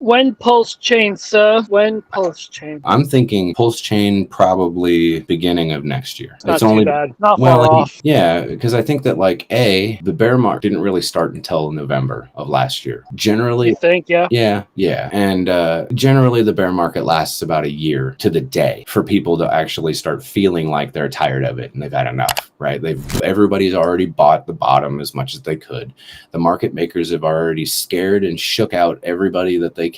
When Pulsechain, sir? When Pulsechain? I'm thinking Pulsechain probably beginning of next year. It's not too bad. Not well, far off. yeah, because I think that like the bear market didn't really start until November of last year. Generally, You think, yeah? Yeah. And generally the bear market lasts about a year to the day for people to actually start feeling like they're tired of it and they've had enough, right? Everybody's already bought the bottom as much as they could. The market makers have already scared and shook out everybody that they can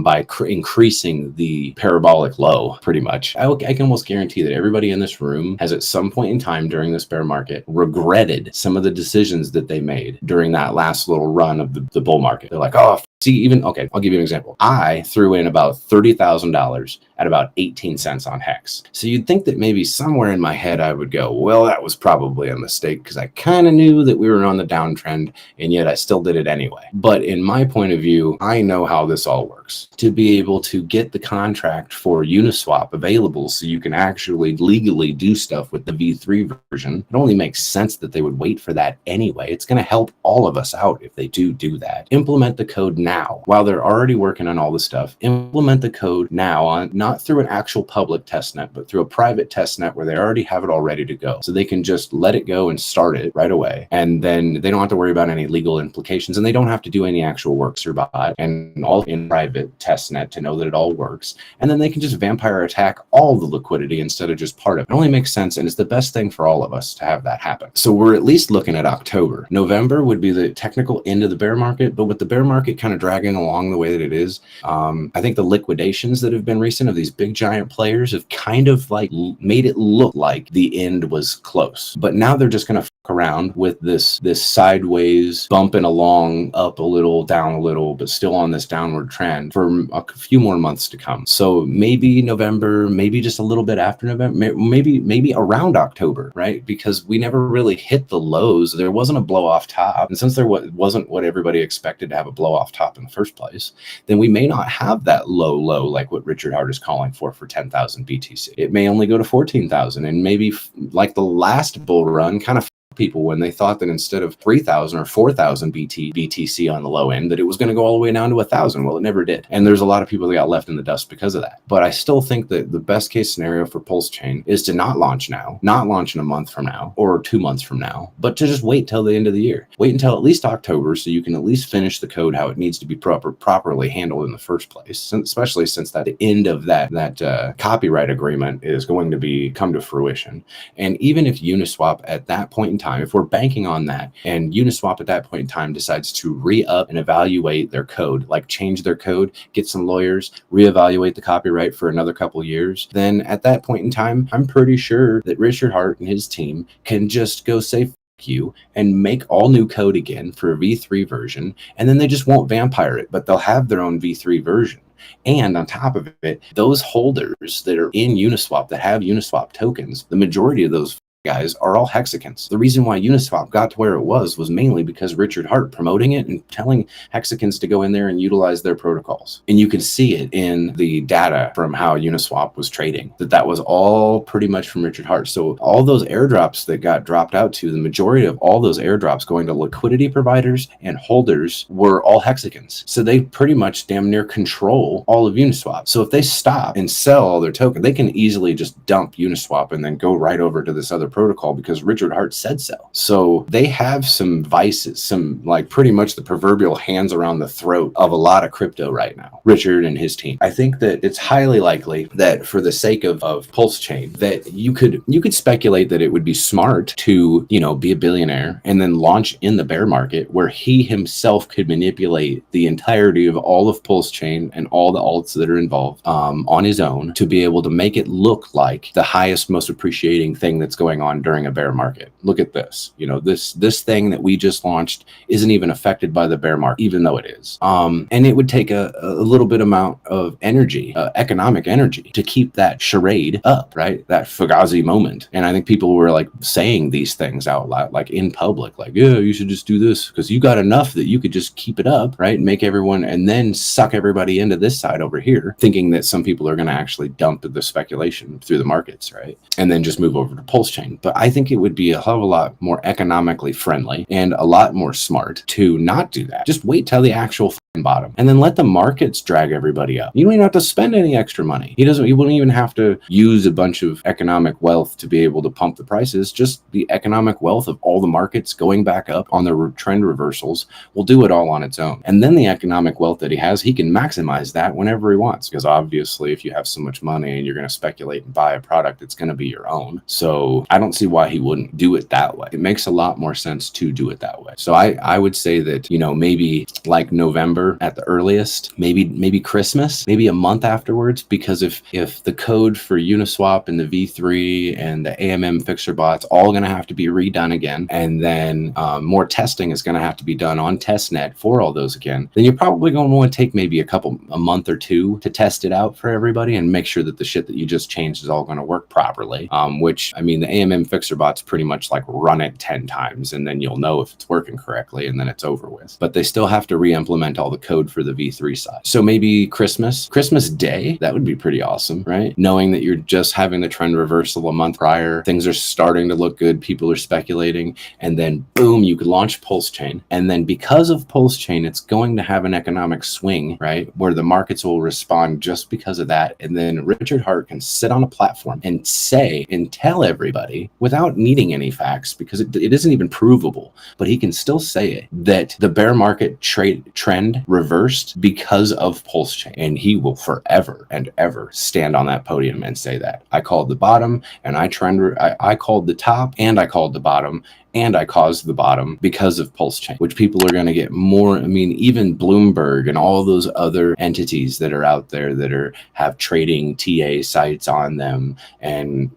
by increasing the parabolic low, pretty much. I can almost guarantee that everybody in this room has at some point in time during this bear market regretted some of the decisions that they made during that last little run of the bull market. They're like, oh, okay, I'll give you an example. I threw in about $30,000 at about 18 cents on Hex. So you'd think that maybe somewhere in my head I would go, well, that was probably a mistake because I kind of knew that we were on the downtrend and yet I still did it anyway. But in my point of view, I know how this all works. To be able to get the contract for Uniswap available so you can actually legally do stuff with the V3 version, it only makes sense that they would wait for that anyway. It's going to help all of us out if they do that. Implement the code now. While they're already working on all this stuff, implement the code now, not through an actual public testnet, but through a private testnet where they already have it all ready to go. So they can just let it go and start it right away. And then they don't have to worry about any legal implications and they don't have to do any actual work or bot and all in private testnet to know that it all works. And then they can just vampire attack all the liquidity instead of just part of it. It only makes sense and it's the best thing for all of us to have that happen. So we're at least looking at October. November would be the technical end of the bear market, but with the bear market kind of dragging along the way that it is, I think the liquidations that have been recent of these big giant players have kind of like made it look like the end was close. But now they're just going to around with this sideways bumping along, up a little, down a little, but still on this downward trend for a few more months to come. So maybe November, maybe just a little bit after November, maybe around October, right? Because we never really hit the lows. There wasn't a blow off top. And since there wasn't what everybody expected to have a blow off top in the first place, then we may not have that low like what Richard Hart is calling for 10,000 BTC. It may only go to 14,000 and maybe like the last bull run kind of people when they thought that instead of 3,000 or 4,000 BTC on the low end, that it was going to go all the way down to 1,000. Well, it never did. And there's a lot of people that got left in the dust because of that. But I still think that the best case scenario for Pulsechain is to not launch now, not launch in a month from now or 2 months from now, but to just wait till the end of the year. Wait until at least October so you can at least finish the code how it needs to be properly handled in the first place, especially since that the end of that copyright agreement is going to come to fruition. And even if Uniswap at that point in time, if we're banking on that and Uniswap at that point in time decides to re-up and evaluate their code, like change their code, get some lawyers, reevaluate the copyright for another couple of years, then at that point in time, I'm pretty sure that Richard Hart and his team can just go say you and make all new code again for a V3 version, and then they just won't vampire it, but they'll have their own V3 version. And on top of it, those holders that are in Uniswap that have Uniswap tokens, the majority of those guys are all hexagons. The reason why Uniswap got to where it was mainly because Richard Hart promoting it and telling hexagons to go in there and utilize their protocols. And you can see it in the data from how Uniswap was trading, that was all pretty much from Richard Hart. So all those airdrops that got dropped out to, the majority of all those airdrops going to liquidity providers and holders were all hexagons. So they pretty much damn near control all of Uniswap. So if they stop and sell all their tokens, they can easily just dump Uniswap and then go right over to this other protocol because Richard Hart said so. So they have some vices, some like pretty much the proverbial hands around the throat of a lot of crypto right now, Richard and his team. I think that it's highly likely that for the sake of Pulsechain, that you could speculate that it would be smart to, be a billionaire and then launch in the bear market where he himself could manipulate the entirety of all of Pulsechain and all the alts that are involved on his own to be able to make it look like the highest, most appreciating thing that's going on during a bear market. Look at this. This thing that we just launched isn't even affected by the bear market, even though it is. And it would take a little bit amount of energy, economic energy, to keep that charade up, right? That Fugazi moment. And I think people were like saying these things out loud, like in public, like, yeah, you should just do this because you got enough that you could just keep it up, right? And make everyone, and then suck everybody into this side over here, thinking that some people are going to actually dump the speculation through the markets, right? And then just move over to Pulsechain. But I think it would be a hell of a lot more economically friendly and a lot more smart to not do that. Just wait till the actual bottom, and then let the markets drag everybody up. You don't even have to spend any extra money. He wouldn't even have to use a bunch of economic wealth to be able to pump the prices. Just the economic wealth of all the markets going back up on the trend reversals will do it all on its own. And then the economic wealth that he has, he can maximize that whenever he wants, because obviously if you have so much money and you're going to speculate and buy a product, it's going to be your own. So I don't see why he wouldn't do it that way. It makes a lot more sense to do it that way. So I would say that, maybe like November at the earliest, maybe Christmas, maybe a month afterwards, because if the code for Uniswap and the V3 and the AMM fixer bots all going to have to be redone again, and then more testing is going to have to be done on testnet for all those again, then you're probably going to want to take maybe a month or two to test it out for everybody and make sure that the shit that you just changed is all going to work properly. Which, I mean, the AMM fixer bots pretty much like run it 10 times and then you'll know if it's working correctly and then it's over with. But they still have to re-implement all the code for the V3 side. So maybe Christmas Day, that would be pretty awesome, right? Knowing that you're just having the trend reversal a month prior, things are starting to look good, people are speculating, and then boom, you could launch Pulsechain. And then because of Pulsechain, it's going to have an economic swing, right? Where the markets will respond just because of that. And then Richard Hart can sit on a platform and say and tell everybody without needing any facts, because it isn't even provable, but he can still say it, that the bear market trend reversed because of Pulsechain. And he will forever and ever stand on that podium and say that I called the bottom and I called the top and I called the bottom and I caused the bottom because of Pulsechain, which people are going to get more. I mean, even Bloomberg and all those other entities that are out there that have trading TA sites on them and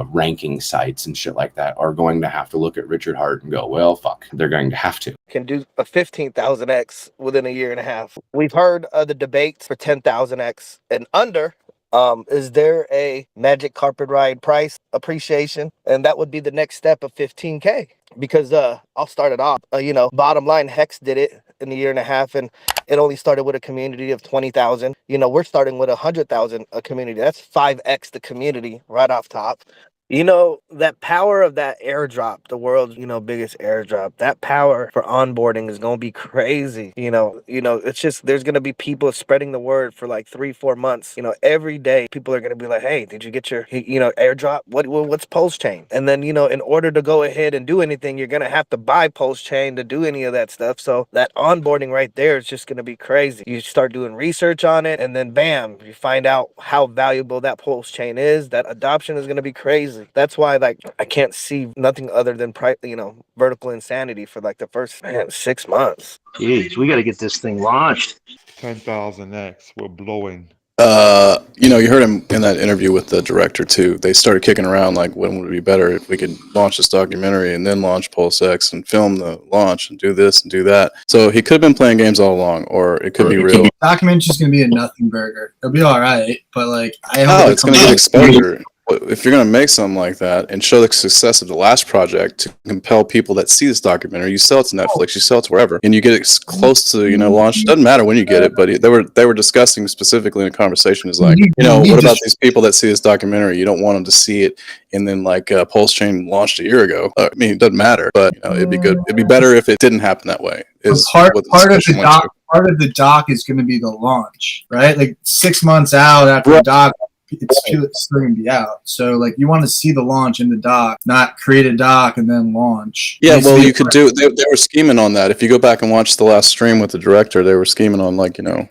ranking sites and shit like that are going to have to look at Richard Hart and go, well, fuck, they're going to have to. Can do a 15,000x within a year and a half. We've heard of the debates for 10,000x and under. Is there a magic carpet ride price appreciation? And that would be the next step of 15K. Because I'll start it off. Bottom line, Hex did it in a year and a half, and it only started with a community of 20,000. We're starting with 100,000 a community. That's 5x the community right off top. That power of that airdrop, the world's, biggest airdrop, that power for onboarding is going to be crazy. It's just, there's going to be people spreading the word for like 3-4 months. Every day people are going to be like, hey, did you get your, airdrop? What's Pulsechain? And then, in order to go ahead and do anything, you're going to have to buy Pulsechain to do any of that stuff. So that onboarding right there is just going to be crazy. You start doing research on it and then bam, you find out how valuable that Pulsechain is. That adoption is going to be crazy. That's why, I can't see nothing other than vertical insanity for the first 6 months. Jeez, we got to get this thing launched. 10,000x. We're blowing. You heard him in that interview with the director too. They started kicking around when would it be better if we could launch this documentary and then launch Pulsex and film the launch and do this and do that. So he could have been playing games all along, or it could be real. Documentary's just gonna be a nothing burger. It'll be all right, but I hope it's gonna get exposure. If you're going to make something like that and show the success of the last project to compel people that see this documentary, you sell it to Netflix, you sell it to wherever, and you get it close to launch. Doesn't matter when you get it, but they were discussing specifically in a conversation is what about these people that see this documentary? You don't want them to see it and then Pulsechain launched a year ago. I mean, it doesn't matter, but it'd be good. It'd be better if it didn't happen that way. Part of the doc is going to be the launch, right? 6 months out after the doc. It's still going to be out. So, you want to see the launch in the doc, not create a doc and then launch. Yeah, well, you could do. They were scheming on that. If you go back and watch the last stream with the director, they were scheming on how to do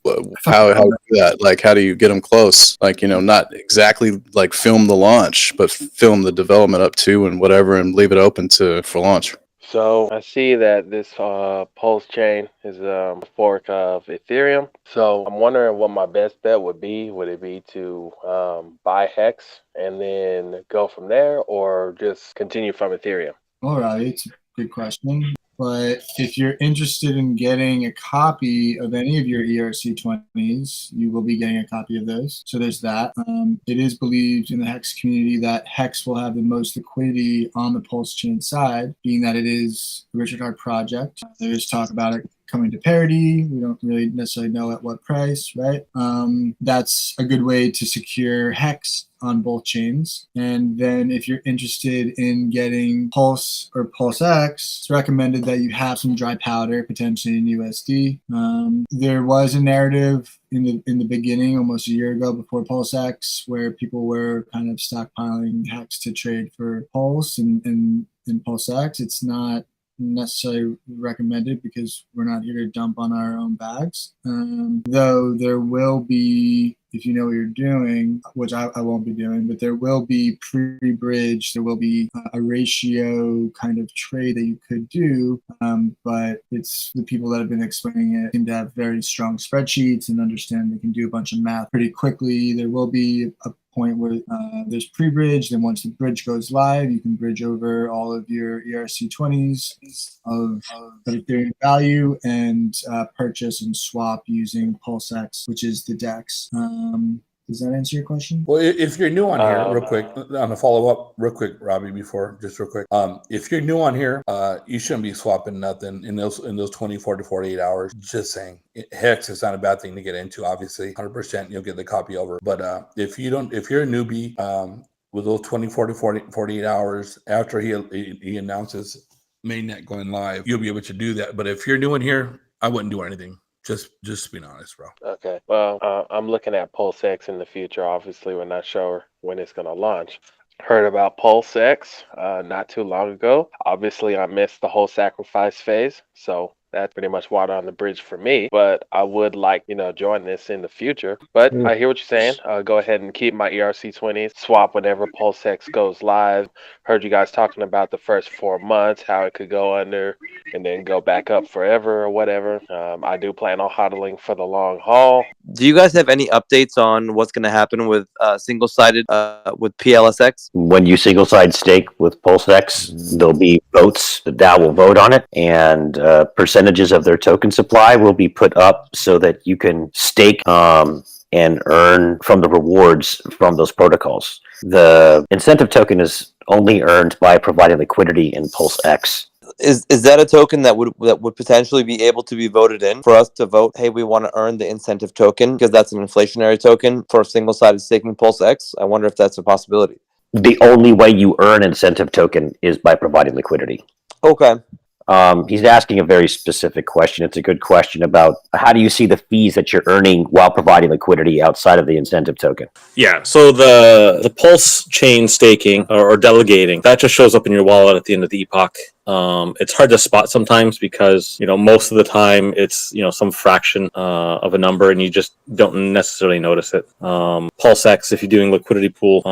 that. How do you get them close? Not exactly film the launch, but film the development up to and whatever, and leave it open for launch. So I see that this Pulsechain is a fork of Ethereum. So I'm wondering what my best bet would be. Would it be to buy Hex and then go from there, or just continue from Ethereum? All right, it's a good question. But if you're interested in getting a copy of any of your ERC20s, you will be getting a copy of those. So there's that. It is believed in the Hex community that Hex will have the most liquidity on the Pulsechain side, being that it is the Richard Hart project. There is talk about it coming to parity. We don't really necessarily know at what price, right? That's a good way to secure hex on both chains. And then if you're interested in getting Pulse or Pulsex, it's recommended that you have some dry powder, potentially in USD. There was a narrative in the beginning, almost a year ago before Pulsex, where people were kind of stockpiling hex to trade for Pulse and Pulsex. It's not necessarily recommended because we're not here to dump on our own bags. Though there will be, if you know what you're doing, which I won't be doing, but there will be pre-bridge, there will be a ratio kind of trade that you could do, but it's the people that have been explaining it seem to have very strong spreadsheets and understand they can do a bunch of math pretty quickly. There will be a point where there's pre-bridge, then once the bridge goes live, you can bridge over all of your ERC20s of Ethereum value and purchase and swap using Pulsex, which is the DEX. Does that answer your question? Well, if you're new on here, real quick, on a follow up, real quick, Robbie, before just real quick, if you're new on here, you shouldn't be swapping nothing in those 24 to 48 hours. Just saying, hex is not a bad thing to get into. Obviously, 100% you'll get the copy over. But if you're a newbie, with those 24 to 48 hours after he announces mainnet going live, you'll be able to do that. But if you're new in here, I wouldn't do anything. Just being honest, bro. Okay. Well, I'm looking at Pulsex in the future. Obviously, we're not sure when it's going to launch. Heard about Pulsex not too long ago. Obviously, I missed the whole sacrifice phase, so that's pretty much water on the bridge for me. But I would like, join this in the future. But I hear what you're saying. Go ahead and keep my ERC20s. Swap whenever Pulsex goes live. Heard you guys talking about the first 4 months, how it could go under and then go back up forever or whatever. I do plan on hodling for the long haul. Do you guys have any updates on what's going to happen with single-sided with PLSX? When you single-side stake with Pulsex, there'll be votes. The DAO will vote on it, and percentages of their token supply will be put up so that you can stake and earn from the rewards from those protocols. The incentive token is only earned by providing liquidity in Pulsex. Is that a token that would potentially be able to be voted in for us to vote? Hey, we want to earn the incentive token because that's an inflationary token for single-sided staking Pulsex. I wonder if that's a possibility. The only way you earn incentive token is by providing liquidity. Okay. He's asking a very specific question. It's a good question about how do you see the fees that you're earning while providing liquidity outside of the incentive token? Yeah, so the Pulse chain staking or delegating, that just shows up in your wallet at the end of the epoch. It's hard to spot sometimes because, most of the time it's, some fraction of a number and you just don't necessarily notice it. Pulsex, if you're doing liquidity pool,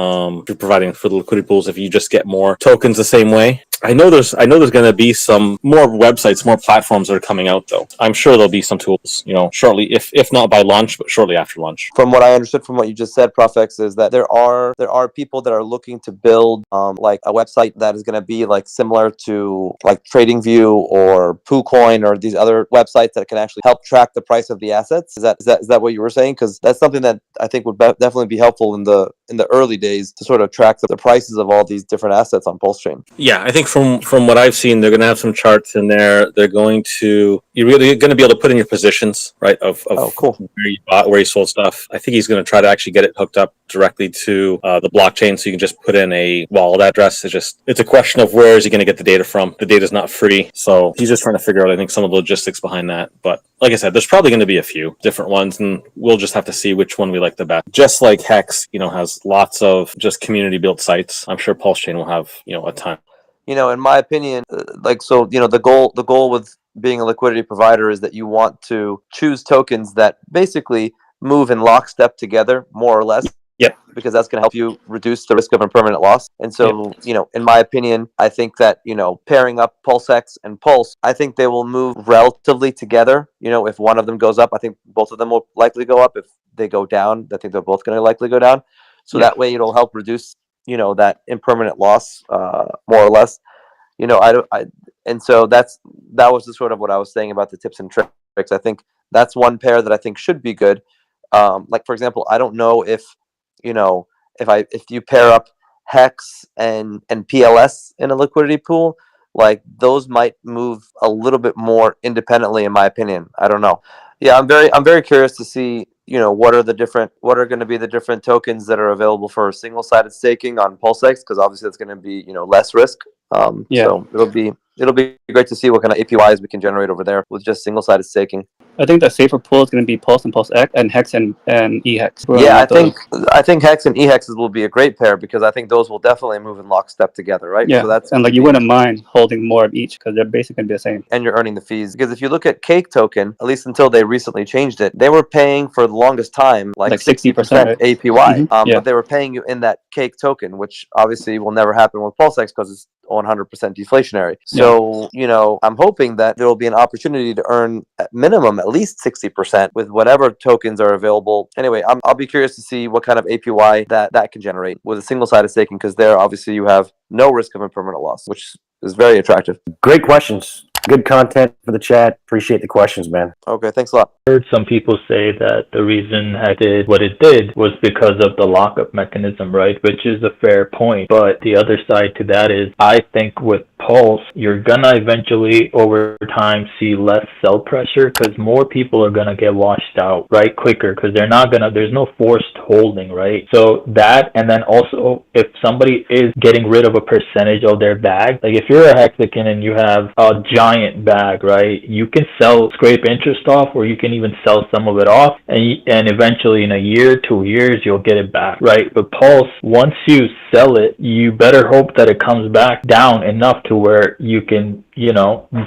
if you're providing for the liquidity pools, if you just get more tokens the same way. I know there's going to be some more websites, more platforms that are coming out though. I'm sure there'll be some tools, shortly, if not by launch, but shortly after launch. From what I understood from what you just said, Profex, is that there are people that are looking to build like a website that is going to be like similar to like TradingView or PooCoin or these other websites that can actually help track the price of the assets. Is that what you were saying? Because that's something that I think would definitely be helpful in the early days to sort of track the prices of all these different assets on Pulse Chain. Yeah, I think from what I've seen, they're going to have some charts in there. You're really going to be able to put in your positions, right? Of cool. Where you bought, where you sold stuff. I think he's going to try to actually get it hooked up directly to the blockchain, so you can just put in a wallet address. It's a question of where is he going to get the data from? The data is not free, so he's just trying to figure out, I think, some of the logistics behind that. But like I said, there's probably going to be a few different ones, and we'll just have to see which one we like the best. Just like Hex, has lots of just community built sites. I'm sure Pulse Chain will have, a ton. In my opinion, the goal with being a liquidity provider is that you want to choose tokens that basically move in lockstep together, more or less. Yeah. Because that's going to help you reduce the risk of impermanent loss. And so, in my opinion, I think that, pairing up Pulsex and Pulse, I think they will move relatively together. If one of them goes up, I think both of them will likely go up. If they go down, I think they're both going to likely go down. So that way it'll help reduce, that impermanent loss, more or less. And so that was the sort of what I was saying about the tips and tricks. I think that's one pair that I think should be good. Like, for example, I don't know if you pair up Hex and PLS in a liquidity pool, like those might move a little bit more independently, in my opinion. I don't know. Yeah, I'm very curious to see, what are going to be the different tokens that are available for single-sided staking on Pulsex, because obviously that's going to be, less risk. So it'll be great to see what kind of APYs we can generate over there with just single-sided staking. I think the safer pool is going to be Pulse and Pulsex and Hex and eHex. Yeah, I think Hex and eHexes will be a great pair because I think those will definitely move in lockstep together, right? Yeah, so that's and like you wouldn't mind holding more of each because they're basically going to be the same. And you're earning the fees, because if you look at Cake Token, at least until they recently changed it, they were paying for the longest time like 60% right? APY, Yeah. but they were paying you in that Cake Token, which obviously will never happen with Pulsex because it's 100% deflationary. So, I'm hoping that there will be an opportunity to earn at minimum at least 60% with whatever tokens are available. Anyway, I'll be curious to see what kind of APY that can generate with a single-sided staking, because there obviously you have no risk of impermanent loss, which is very attractive. Great questions. Good content for the chat. Appreciate the questions, man. Okay, thanks a lot. I heard some people say that the reason Hex did what it did was because of the lockup mechanism, right? Which is a fair point. But the other side to that is, I think with Pulse, you're gonna eventually over time see less sell pressure because more people are gonna get washed out, right? Quicker, because there's no forced holding, right? So that, and then also if somebody is getting rid of a percentage of their bag, like if you're a Hexagon and you have a giant bag, right? You can scrape interest off, or you can even sell some of it off, and eventually in a year, 2 years, you'll get it back, right? But Pulse, once you sell it, you better hope that it comes back down enough to where you can,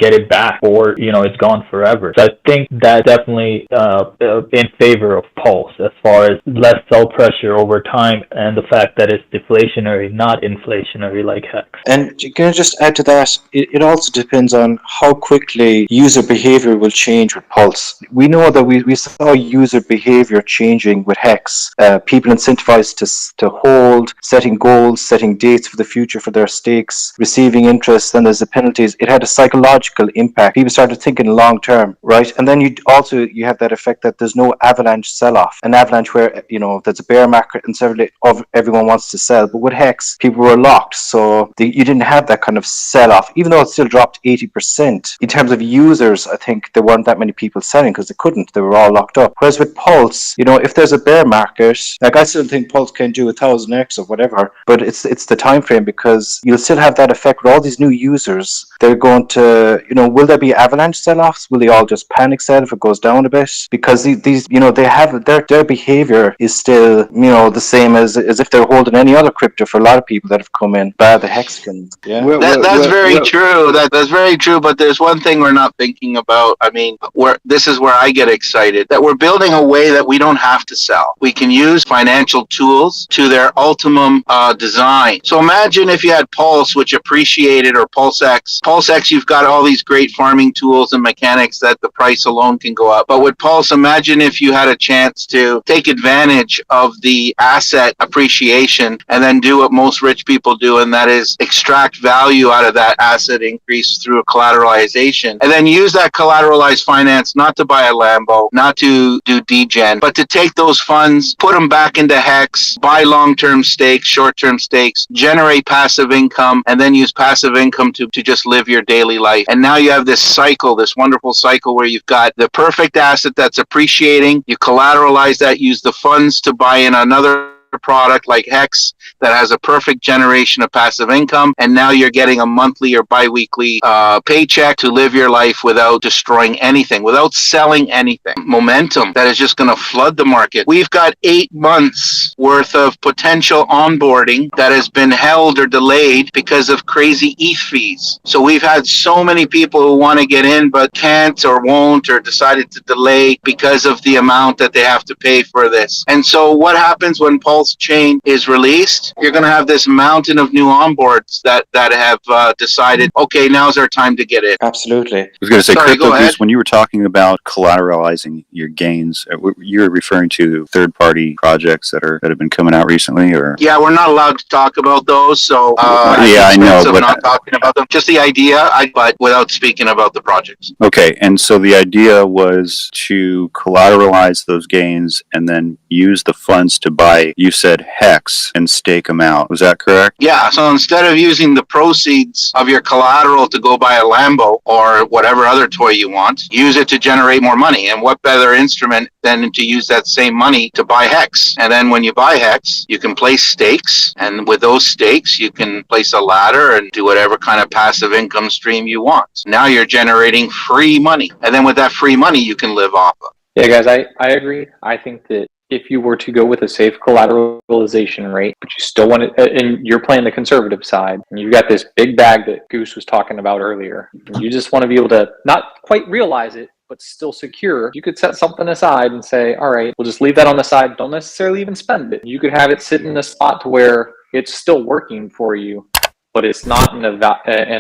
get it back, or, it's gone forever. So I think that's definitely in favor of Pulse as far as less sell pressure over time, and the fact that it's deflationary, not inflationary like Hex. And can I just add to that? It also depends on how quickly user behavior will change with Pulse. We know that we saw user behavior changing with Hex. People incentivized to hold, setting goals, setting dates for the future for their stakes, receiving interest, and there's the penalties. It had a psychological impact. People started thinking long term, right? And then you have that effect that there's no avalanche sell-off. An avalanche where, there's a bear market and everyone wants to sell. But with Hex, people were locked. So you didn't have that kind of sell-off, even though it still dropped 80%. In terms of users, I think there weren't that many people selling because they couldn't. They were all locked up. Whereas with Pulse, if there's a bear market, like I still think Pulse can do 1,000x or whatever, but it's the time frame, because you'll still have that effect with all these new users. They're going to, will there be avalanche sell-offs? Will they all just panic sell if it goes down a bit? Because these they have their behavior is still, the same as if they're holding any other crypto for a lot of people that have come in by the Hexagons. Yeah, that's very true. That's very true. But there's one thing we're not thinking about. I mean, this is where I get excited, that we're building a way that we don't have to sell. We can use financial tools to their ultimum design. So imagine if you had Pulse, which appreciated, or Pulsex. Pulsex, you've got all these great farming tools and mechanics that the price alone can go up. But with Pulse, imagine if you had a chance to take advantage of the asset appreciation and then do what most rich people do, and that is extract value out of that asset increase through a collateralization, and then use that collateralized finance not to buy a Lambo, not to do degen, but to take those funds, put them back into Hex, buy long-term stakes, short-term stakes, generate passive income, and then use passive income to just live your daily life. And now you have this cycle, this wonderful cycle where you've got the perfect asset that's appreciating, you collateralize that, use the funds to buy in another product like Hex that has a perfect generation of passive income, and now you're getting a monthly or bi-weekly paycheck to live your life without destroying anything, without selling anything. Momentum that is just going to flood the market. We've got 8 months worth of potential onboarding that has been held or delayed because of crazy ETH fees. So we've had so many people who want to get in but can't or won't, or decided to delay because of the amount that they have to pay for this. And so what happens when Pulse Chain is released? You're going to have this mountain of new onboards that have decided, okay, now's our time to get in. Absolutely. I was going to say, Sorry, Crypto Goose, when you were talking about collateralizing your gains, you're referring to third-party projects that have been coming out recently, or? Yeah, we're not allowed to talk about those, so yeah, I know, but but not talking about them. Just the idea, but without speaking about the projects. Okay, and so the idea was to collateralize those gains and then use the funds to buy you said hex and stake them out. Was that correct? Yeah, so instead of using the proceeds of your collateral to go buy a Lambo or whatever other toy you want, use it to generate more money. And what better instrument than to use that same money to buy hex? And then when you buy hex, you can place stakes. And with those stakes, you can place a ladder and do whatever kind of passive income stream you want. Now you're generating free money. And then with that free money, you can live off of. Yeah, guys, I agree. I think that if you were to go with a safe collateralization rate, but you still want it, and you're playing the conservative side, and you've got this big bag that Goose was talking about earlier, and you just want to be able to not quite realize it, but still secure, you could set something aside and say, all right, we'll just leave that on the side. Don't necessarily even spend it. You could have it sit in a spot to where it's still working for you, but it's not in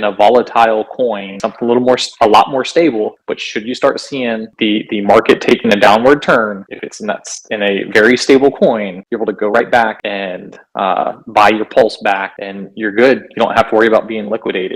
a volatile coin, something a lot more stable. But should you start seeing the market taking a downward turn, if it's in a very stable coin, you're able to go right back and buy your pulse back, and you're good. You don't have to worry about being liquidated.